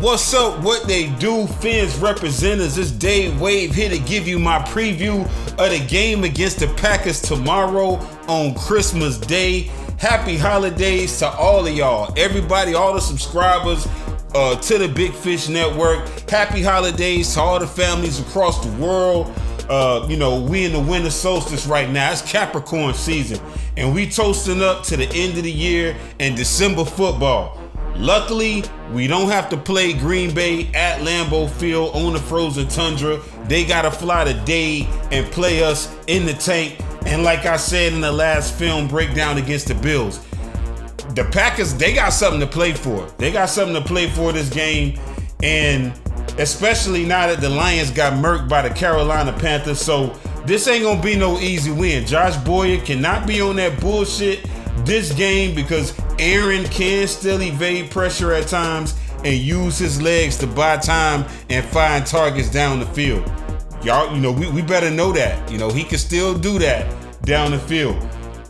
What's up? What they do, Fins representatives? It's Dave Wave here to give you my preview of the game against the Packers tomorrow on Christmas Day. Happy holidays to all of y'all. Everybody, all the subscribers to the Big Fish Network. Happy holidays to all the families across the world. We in the winter solstice right now. It's Capricorn season. And we toasting up to the end of the year and December football. Luckily, we don't have to play Green Bay at Lambeau Field on the frozen tundra. They got to fly to Dade and play us in the tank. And like I said in the last film breakdown against the Bills, the Packers, they got something to play for. They got something to play for this game. And especially now that the Lions got murked by the Carolina Panthers. So this ain't going to be no easy win. Josh Boyer cannot be on that bullshit this game because Aaron can still evade pressure at times and use his legs to buy time and find targets down the field. Y'all, we better know that. He can still do that down the field.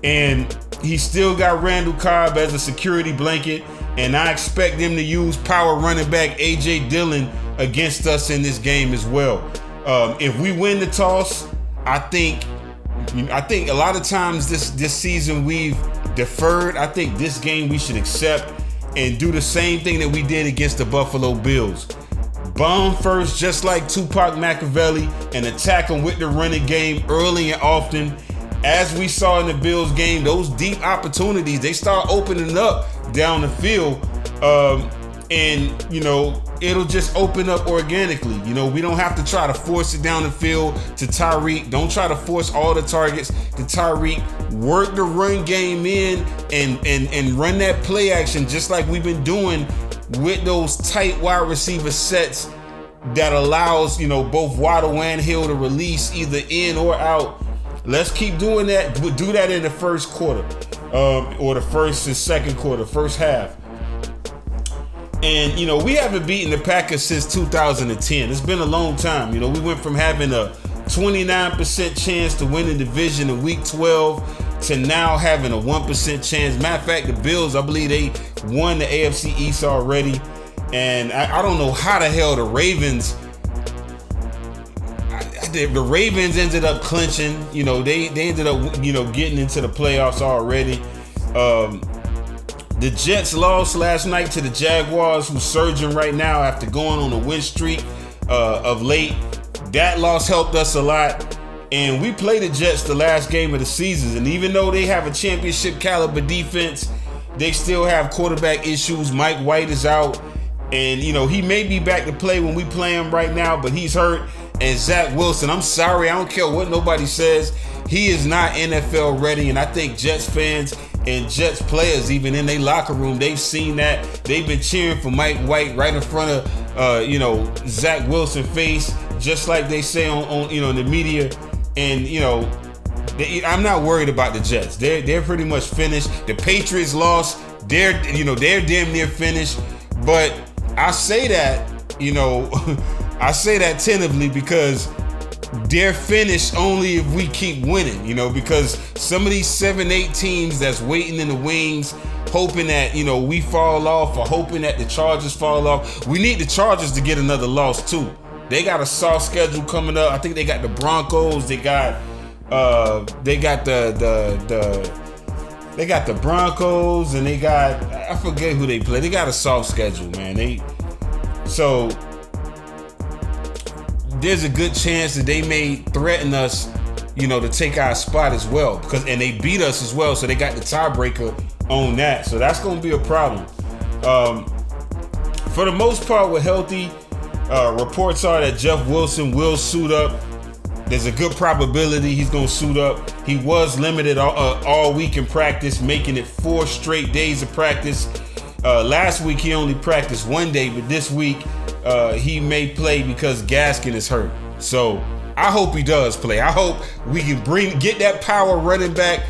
And he still got Randall Cobb as a security blanket. And I expect them to use power running back A.J. Dillon against us in this game as well. If we win the toss, I think a lot of times this season we've deferred. I think this game we should accept and do the same thing that we did against the Buffalo Bills. Bomb first, just like Tupac Machiavelli, and attack them with the running game early and often. As we saw in the Bills game, those deep opportunities, they start opening up down the field. It'll just open up organically. We don't have to try to force it down the field to Tyreek. Don't try to force all the targets to Tyreek. Work the run game in and run that play action just like we've been doing with those tight wide receiver sets that allows, both Waddle and Hill to release either in or out. Let's keep doing that. We'll do that in the first quarter or the first and second quarter, first half. And, we haven't beaten the Packers since 2010. It's been a long time. We went from having a 29% chance to win the division in week 12 to now having a 1% chance. Matter of fact, the Bills, I believe they won the AFC East already. And I don't know how the hell the Ravens ended up clinching. They ended up, getting into the playoffs already. The Jets lost last night to the Jaguars, who's surging right now after going on a win streak of late. That loss helped us a lot. And we played the Jets the last game of the season. And even though they have a championship caliber defense, they still have quarterback issues. Mike White is out. And, he may be back to play when we play him right now, but he's hurt. And Zach Wilson, I'm sorry, I don't care what nobody says. He is not NFL ready. And I think Jets fans and Jets players, even in their locker room, they've seen that. They've been cheering for Mike White right in front of, Zach Wilson face, just like they say on in the media. And, I'm not worried about the Jets. They're pretty much finished. The Patriots lost. They're damn near finished. But I say that, I say that tentatively because they're finished only if we keep winning, because some of these 7-8 teams that's waiting in the wings, hoping that, we fall off or hoping that the Chargers fall off. We need the Chargers to get another loss too. They got a soft schedule coming up. I think they got the Broncos. They got the Broncos, and they got, I forget who they play. They got a soft schedule, man. So there's a good chance that they may threaten us, to take our spot as well. And they beat us as well, so they got the tiebreaker on that. So that's going to be a problem. For the most part, we're healthy. Reports are that Jeff Wilson will suit up. There's a good probability he's going to suit up. He was limited all week in practice, making it 4 straight days of practice. Last week, he only practiced 1 day, but this week, he may play because Gaskin is hurt. So I hope he does play. I hope we can get that power running back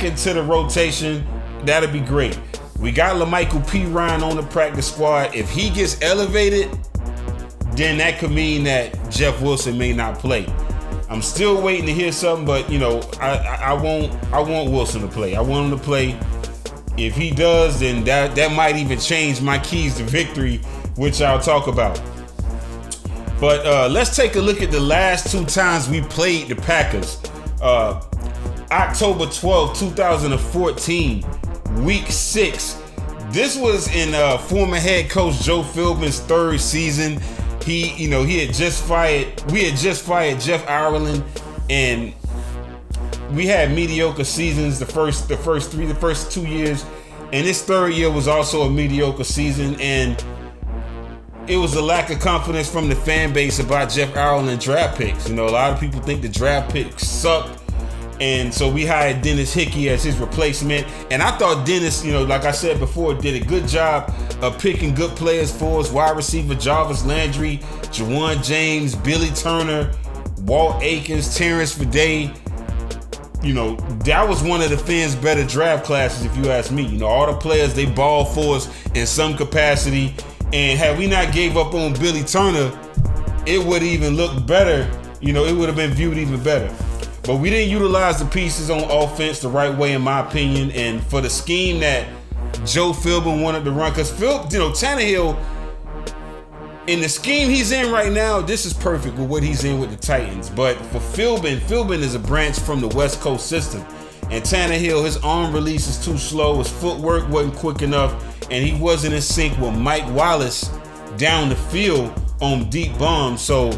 into the rotation. That'd be great. We got LaMichael Pirine on the practice squad. If he gets elevated, then that could mean that Jeff Wilson may not play. I'm still waiting to hear something, but I want Wilson to play. I want him to play. If he does, then that might even change my keys to victory, which I'll talk about. But let's take a look at the last 2 times we played the Packers. October 12th, 2014, week 6. This was in former head coach Joe Philbin's 3rd season. We had just fired Jeff Ireland, and we had mediocre seasons the first 2 years, and this 3rd year was also a mediocre season, and it was a lack of confidence from the fan base about Jeff Ireland draft picks. A lot of people think the draft picks sucked, and so we hired Dennis Hickey as his replacement. And I thought Dennis, like I said before, did a good job of picking good players for us. Wide receiver Jarvis Landry, Jawan James, Billy Turner, Walt Aikens, Terrence Fadday. That was one of the Fins' better draft classes, if you ask me. All the players, they balled for us in some capacity. And had we not gave up on Billy Turner, it would even look better. It would have been viewed even better. But we didn't utilize the pieces on offense the right way, in my opinion. And for the scheme that Joe Philbin wanted to run, because Tannehill, in the scheme he's in right now, this is perfect with what he's in with the Titans. But for Philbin is a branch from the West Coast system. And Tannehill, his arm release is too slow, his footwork wasn't quick enough, and he wasn't in sync with Mike Wallace down the field on deep bombs, so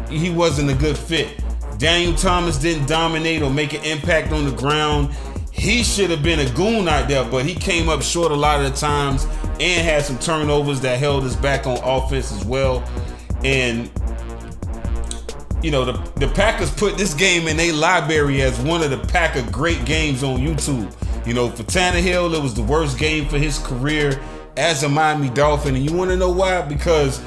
he wasn't a good fit. Daniel Thomas didn't dominate or make an impact on the ground. He should have been a goon out there, but he came up short a lot of the times and had some turnovers that held us back on offense as well. And the Packers put this game in their library as one of the Packer great games on YouTube. For Tannehill, it was the worst game for his career as a Miami Dolphin. And you want to know why? Because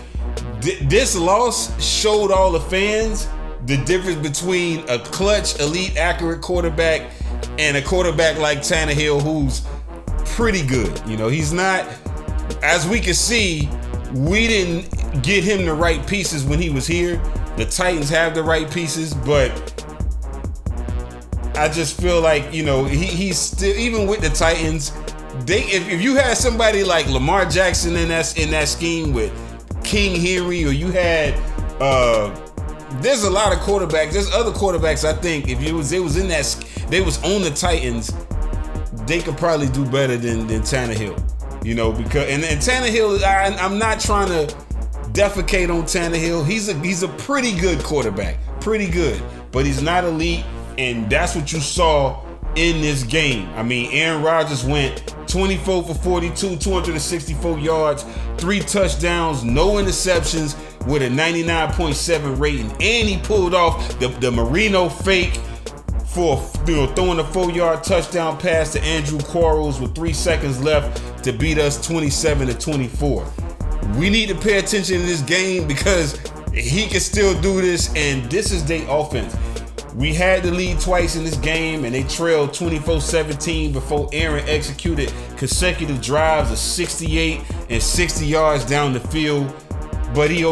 this loss showed all the fans the difference between a clutch, elite, accurate quarterback and a quarterback like Tannehill, who's pretty good. He's not, as we can see, we didn't get him the right pieces when he was here. The Titans have the right pieces, but I just feel like, he's still, even with the Titans, if you had somebody like Lamar Jackson in that scheme with King Henry, or you had there's a lot of quarterbacks. There's other quarterbacks, I think, if they was on the Titans, they could probably do better than Tannehill. Because and Tannehill, I'm not trying to defecate on Tannehill. He's a pretty good quarterback. Pretty good. But he's not elite, and that's what you saw in this game. Aaron Rodgers went 24 for 42, 264 yards, 3 touchdowns, no interceptions, with a 99.7 rating, and he pulled off the Marino fake for throwing a 4-yard touchdown pass to Andrew Quarles with 3 seconds left to beat us 27-24. We need to pay attention in this game because he can still do this, and this is their offense. We had the lead twice in this game, and they trailed 24-17 before Aaron executed consecutive drives of 68 and 60 yards down the field. But he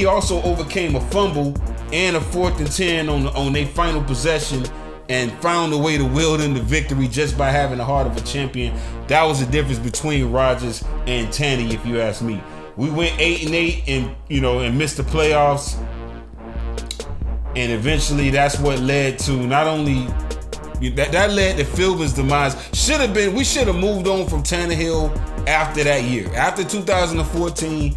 also overcame a fumble and a 4th and 10 on their final possession, and found a way to wield in the victory just by having the heart of a champion. That was the difference between Rodgers and Tanny, if you ask me. We went 8-8 and missed the playoffs. And eventually that's what led to not only that led to Philbin's demise. We should have moved on from Tannehill after that year. After 2014,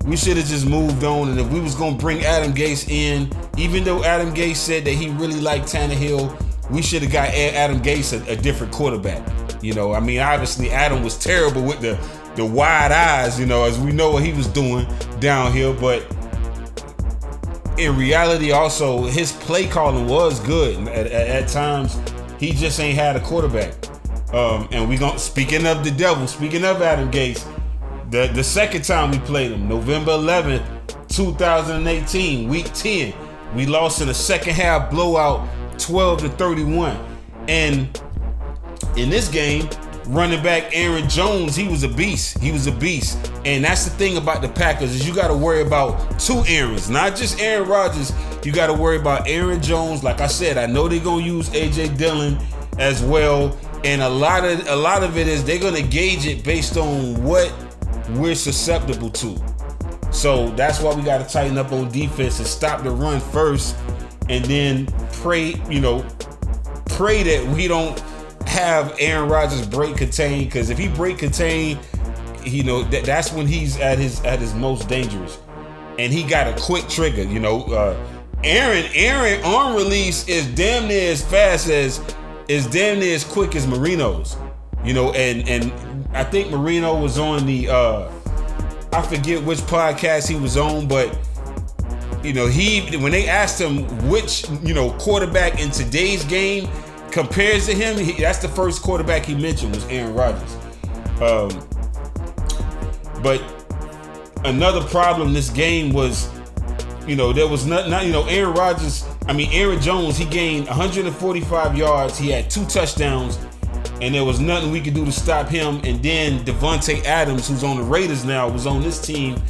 we should have just moved on. And if we was going to bring Adam Gase in, even though Adam Gase said that he really liked Tannehill, we should have got Adam Gase a different quarterback. Obviously Adam was terrible with the wide eyes, as we know what he was doing downhill. But in reality, also, his play calling was good. At times, he just ain't had a quarterback. And speaking of the devil, speaking of Adam Gase, the second time we played him, November 11th, 2018, week 10, we lost in a second half blowout, 12-31. And in this game, running back Aaron Jones, he was a beast. And that's the thing about the Packers, is you got to worry about 2 Aarons, not just Aaron Rodgers. You got to worry about Aaron Jones. Like I said, I know they're going to use A.J. Dillon as well. And a lot of it is they're gonna gauge it based on what we're susceptible to. So that's why we got to tighten up on defense and stop the run first, and then pray that we don't have Aaron Rodgers break contain, because if he break contain, that's when he's at his most dangerous. And he got a quick trigger. Aaron arm release is damn near as fast as quick as Marino's. And I think Marino was on the I forget which podcast he was on, but when they asked him which quarterback in today's game compares to him, that's the first quarterback he mentioned was Aaron Rodgers. But another problem this game was, there was not Aaron Jones, he gained 145 yards, he had 2 touchdowns, and there was nothing we could do to stop him. And then Devontae Adams, who's on the Raiders now, was on this team,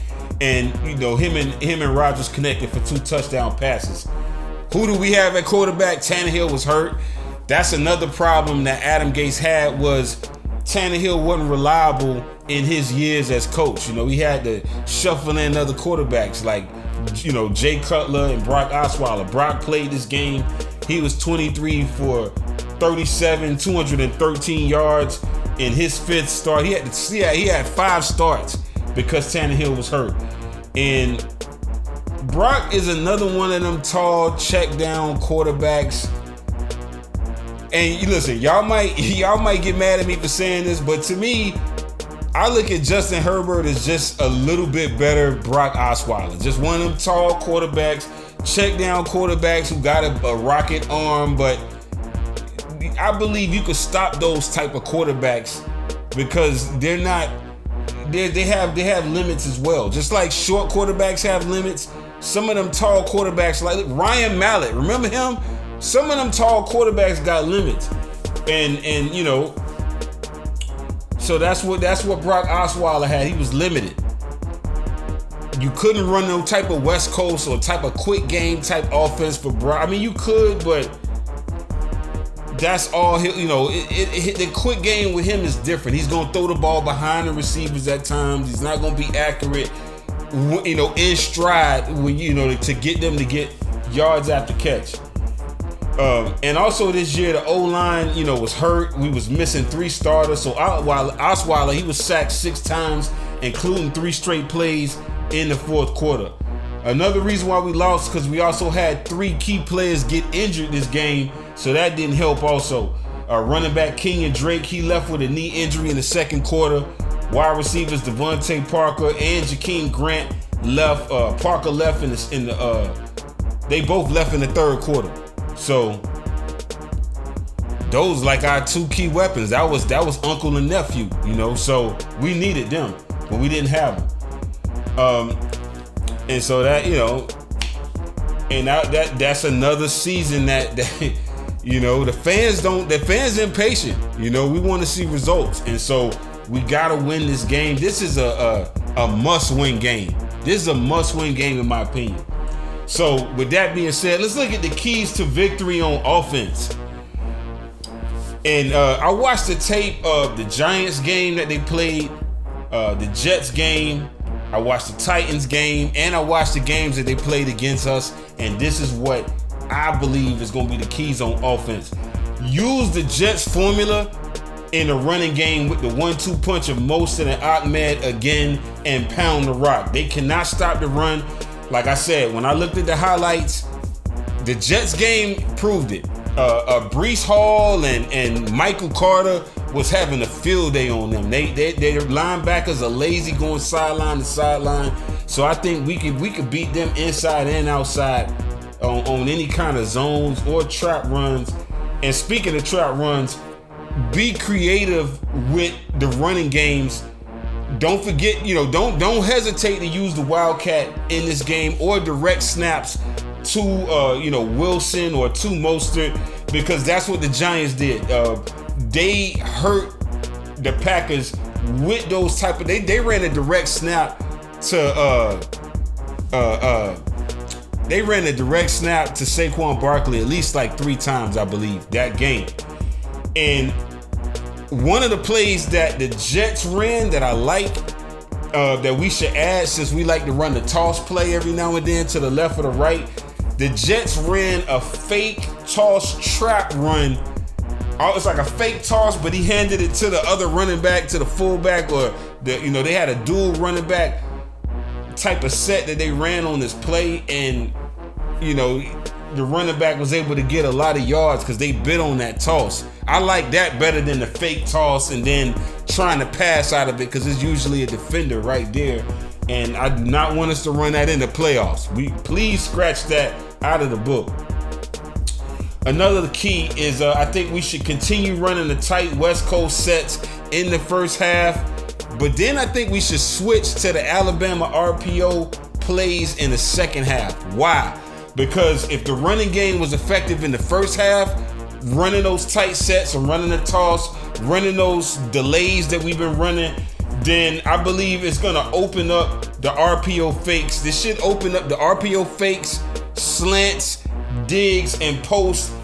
and him and Rodgers connected for 2 touchdown passes. Who do we have at quarterback? Tannehill was hurt. That's another problem that Adam Gase had, was Tannehill wasn't reliable in his years as coach. He had to shuffle in other quarterbacks like Jay Cutler and Brock Osweiler. Brock played this game. He was 23 for 37, 213 yards in his 5th start. He had 5 starts because Tannehill was hurt. And Brock is another one of them tall check down quarterbacks. And listen, y'all might get mad at me for saying this, but to me, I look at Justin Herbert as just a little bit better Brock Osweiler. Just one of them tall quarterbacks, check down quarterbacks who got a rocket arm, but I believe you could stop those type of quarterbacks because they have limits as well. Just like short quarterbacks have limits, some of them tall quarterbacks like Ryan Mallett, remember him? Some of them tall quarterbacks got limits. And so that's what Brock Osweiler had. He was limited. You couldn't run no type of West Coast or type of quick game type offense for Brock. You could, but that's all. The quick game with him is different. He's gonna throw the ball behind the receivers at times. He's not gonna be accurate, in stride when to get them to get yards after catch. And also this year, the O-line, was hurt. We was missing 3 starters. So while Osweiler, he was sacked 6 times, including 3 straight plays in the 4th quarter. Another reason why we lost, because we also had 3 key players get injured this game, so that didn't help also. Running back Kenyon Drake, he left with a knee injury in the 2nd quarter. Wide receivers Devontae Parker and Jakeem Grant left. Parker left they both left in the 3rd quarter. So those like our 2 key weapons. That was uncle and nephew, so we needed them, but we didn't have them. And so that, and that's another season that the fans impatient. We want to see results. And so we got to win this game. This is a must-win game. This is a must-win game in my opinion. So with that being said, let's look at the keys to victory on offense. And I watched the tape of the Giants game that they played, the Jets game. I watched the Titans game, and I watched the games that they played against us. And this is what I believe is going to be the keys on offense. Use the Jets formula in the running game with the 1-2 punch of Mostert and Ahmed again and pound the rock. They cannot stop the run. Like I said, when I looked at the highlights, the Jets game proved it. Breece Hall and Michael Carter was having a field day on them. Their linebackers are lazy going sideline to sideline. So I think we could beat them inside and outside on any kind of zones or trap runs. And speaking of trap runs, be creative with the running games. Don't forget, don't hesitate to use the Wildcat in this game or direct snaps to Wilson or to Mostert, because that's what the Giants did. They hurt the Packers with those type of they ran a direct snap to Saquon Barkley at least like 3 times, I believe, that game. And One of the plays that the Jets ran that I like, that we should add, since we like to run the toss play every now and then to the left or the right, the Jets ran a fake toss trap run. It's like a fake toss, but he handed it to the other running back, to the fullback, or they had a dual running back type of set that they ran on this play, and the running back was able to get a lot of yards because they bit on that toss. I like that better than the fake toss and then trying to pass out of it, because it's usually a defender right there, and I do not want us to run that in the playoffs. Please scratch that out of the book. Another key is I think we should continue running the tight West Coast sets in the first half, but then I think we should switch to the Alabama RPO plays in the second half. Why? Because if the running game was effective in the first half, running those tight sets and running the toss, running those delays that we've been running, then I believe it's going to open up the RPO fakes. This should open up the RPO fakes, slants, digs, and posts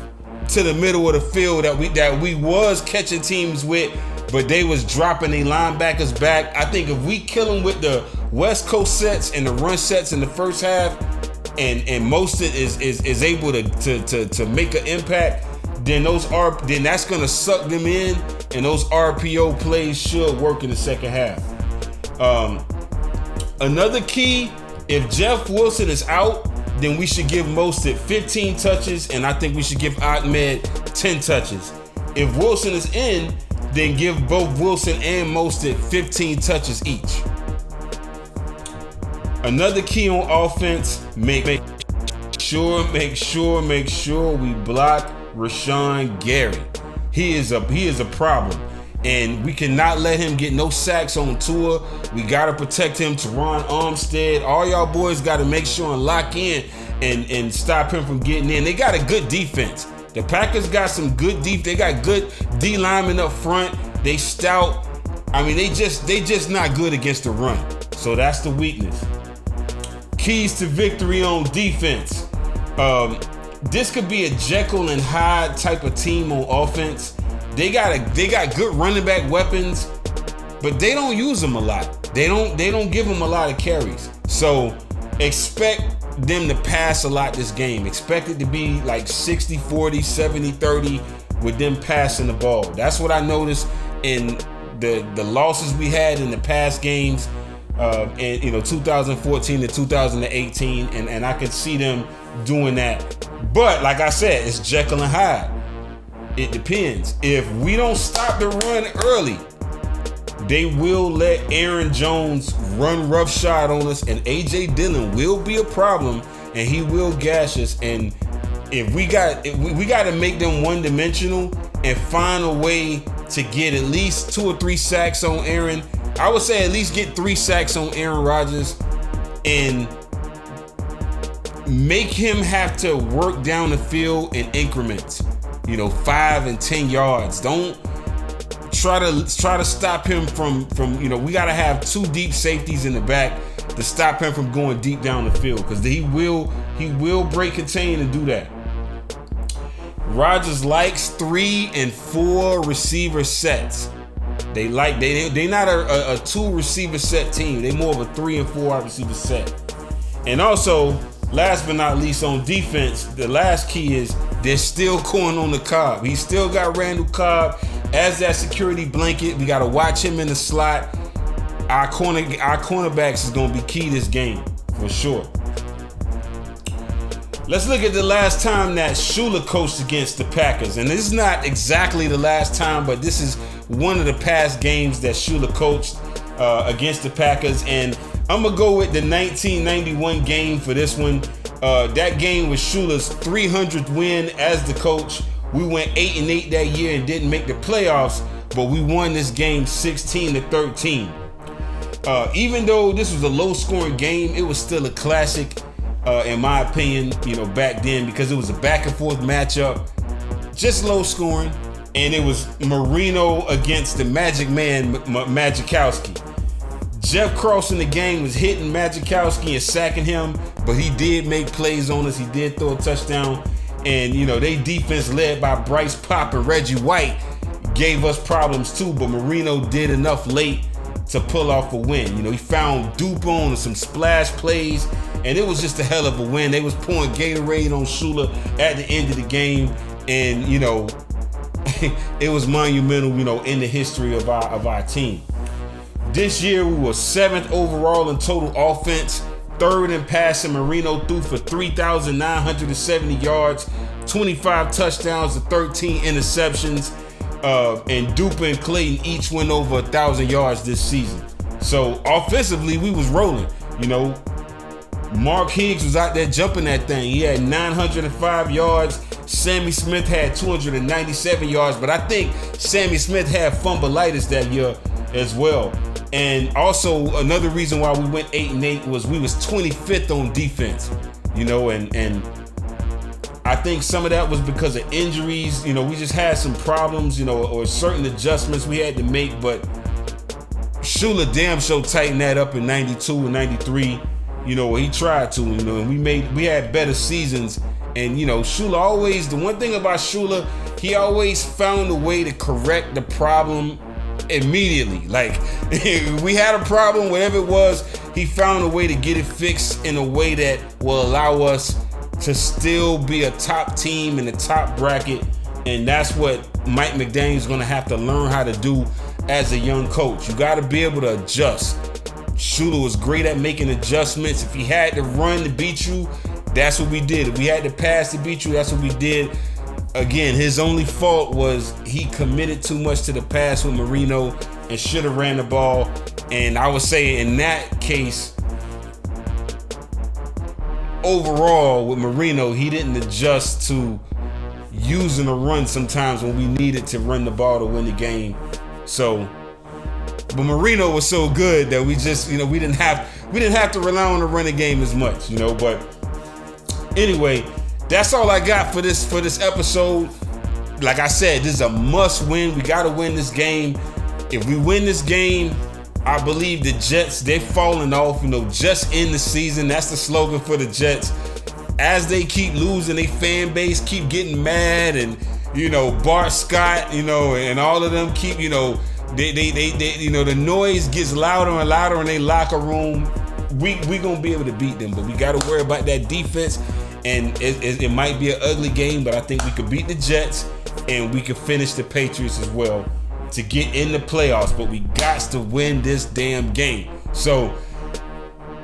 to the middle of the field that we was catching teams with, but they was dropping their linebackers back. I think if we kill them with the West Coast sets and the run sets in the first half, and Mostert is able to make an impact, then that's gonna suck them in, and those RPO plays should work in the second half. Another key, if Jeff Wilson is out, then we should give Mostert 15 touches, and I think we should give Ahmed 10 touches. If Wilson is in, then give both Wilson and Mostert 15 touches each. Another key on offense, make sure we block Rashawn Gary. He is a problem, and we cannot let him get no sacks on tour. We gotta protect him. Teron Armstead, all y'all boys gotta make sure and lock in and stop him from getting in. They got a good defense. The Packers got some good deep. They got good D linemen up front. They stout. I mean, they just not good against the run. So that's the weakness. Keys to victory on defense. This could be a Jekyll and Hyde type of team on offense. They got good running back weapons, but they don't use them a lot. They don't give them a lot of carries. So expect them to pass a lot this game. Expect it to be like 60-40, 70-30 with them passing the ball. That's what I noticed in the losses we had in the past games, in 2014 to 2018, and I could see them doing that. But like I said, it's Jekyll and Hyde. It depends. If we don't stop the run early, they will let Aaron Jones run roughshod on us, and AJ Dillon will be a problem, and he will gash us. And if we got to make them one-dimensional and find a way to get at least 2 or 3 sacks on Aaron. I would say at least get 3 sacks on Aaron Rodgers and make him have to work down the field in increments, 5 and 10 yards. Don't try to stop him from we got to have 2 deep safeties in the back to stop him from going deep down the field, because he will break contain and do that. Rodgers likes 3 and 4 receiver sets. They not a 2 receiver set team. They more of a 3 and 4 receiver set. And also, last but not least, on defense, the last key is they're still corn on the cob. He still got Randall Cobb as that security blanket. We got to watch him in the slot. Our cornerbacks is going to be key this game for sure. Let's look at the last time that Shula coached against the Packers. And this is not exactly the last time, but this is one of the past games that Shula coached against the Packers. And I'm going to go with the 1991 game for this one. That game was Shula's 300th win as the coach. We went 8-8 that year and didn't make the playoffs, but we won this game 16-13. Even though this was a low-scoring game, it was still a classic, in my opinion, back then, because it was a back-and-forth matchup, just low-scoring, and it was Marino against the Magic Man, Magikowski. Jeff Cross in the game was hitting Magikowski and sacking him, but he did make plays on us. He did throw a touchdown. And, they defense led by Bryce Pop and Reggie White gave us problems too, but Marino did enough late to pull off a win. You know, he found Dupe on some splash plays, and it was just a hell of a win. They was pouring Gatorade on Shula at the end of the game, and you know, it was monumental, you know, in the history of our team. This year we were 7th overall in total offense, 3rd in passing. Marino threw for 3,970 yards, 25 touchdowns to 13 interceptions. And Dupe and Clayton each went over 1,000 yards this season. So offensively, we was rolling. You know, Mark Higgs was out there jumping that thing. He had 905 yards. Sammy Smith had 297 yards, but I think Sammy Smith had fumbleitis that year as well. And also another reason why we went 8-8 was we was 25th on defense. You know, and I think some of that was because of injuries. You know, we just had some problems, you know, or certain adjustments we had to make, but Shula damn sure tightened that up in 92 and 93. You know, he tried to, you know, and we had better seasons. And, you know, Shula always, the one thing about Shula, he always found a way to correct the problem immediately. Like, we had a problem, whatever it was, he found a way to get it fixed in a way that will allow us to still be a top team in the top bracket. And that's what Mike McDaniel's going to have to learn how to do as a young coach. You got to be able to adjust. Shula was great at making adjustments. If he had to run to beat you, that's what we did. If we had to pass to beat you, that's what we did. Again, his only fault was he committed too much to the pass with Marino and should have ran the ball. And I would say in that case, overall with Marino, he didn't adjust to using a run sometimes when we needed to run the ball to win the game. So, but Marino was so good that we just, you know, we didn't have to rely on the running game as much, you know. But anyway, that's all I got for this episode. Like I said, this is a must win. We got to win this game. If we win this game, I believe the Jets, they're falling off, you know, just in the season. That's the slogan for the Jets. As they keep losing, their fan base keep getting mad, and, you know, Bart Scott, you know, and all of them keep, you know, they you know, the noise gets louder and louder in their locker room. We gonna be able to beat them, but we got to worry about that defense. And it might be an ugly game, but I think we could beat the Jets and we could finish the Patriots as well to get in the playoffs. But we got to win this damn game. So,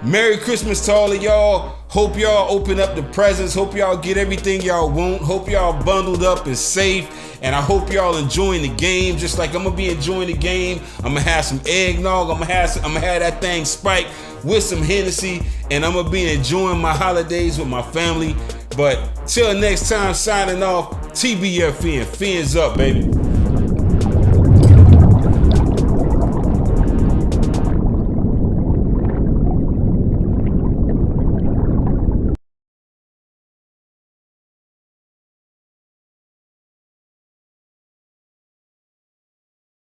Merry Christmas to all of y'all. Hope y'all open up the presents. Hope y'all get everything y'all want. Hope y'all bundled up and safe. And I hope y'all enjoying the game just like I'm going to be enjoying the game. I'm going to have some eggnog. I'm going to have that thing spiked with some Hennessy. And I'm going to be enjoying my holidays with my family. But till next time, signing off, TBFN. Fins up, baby.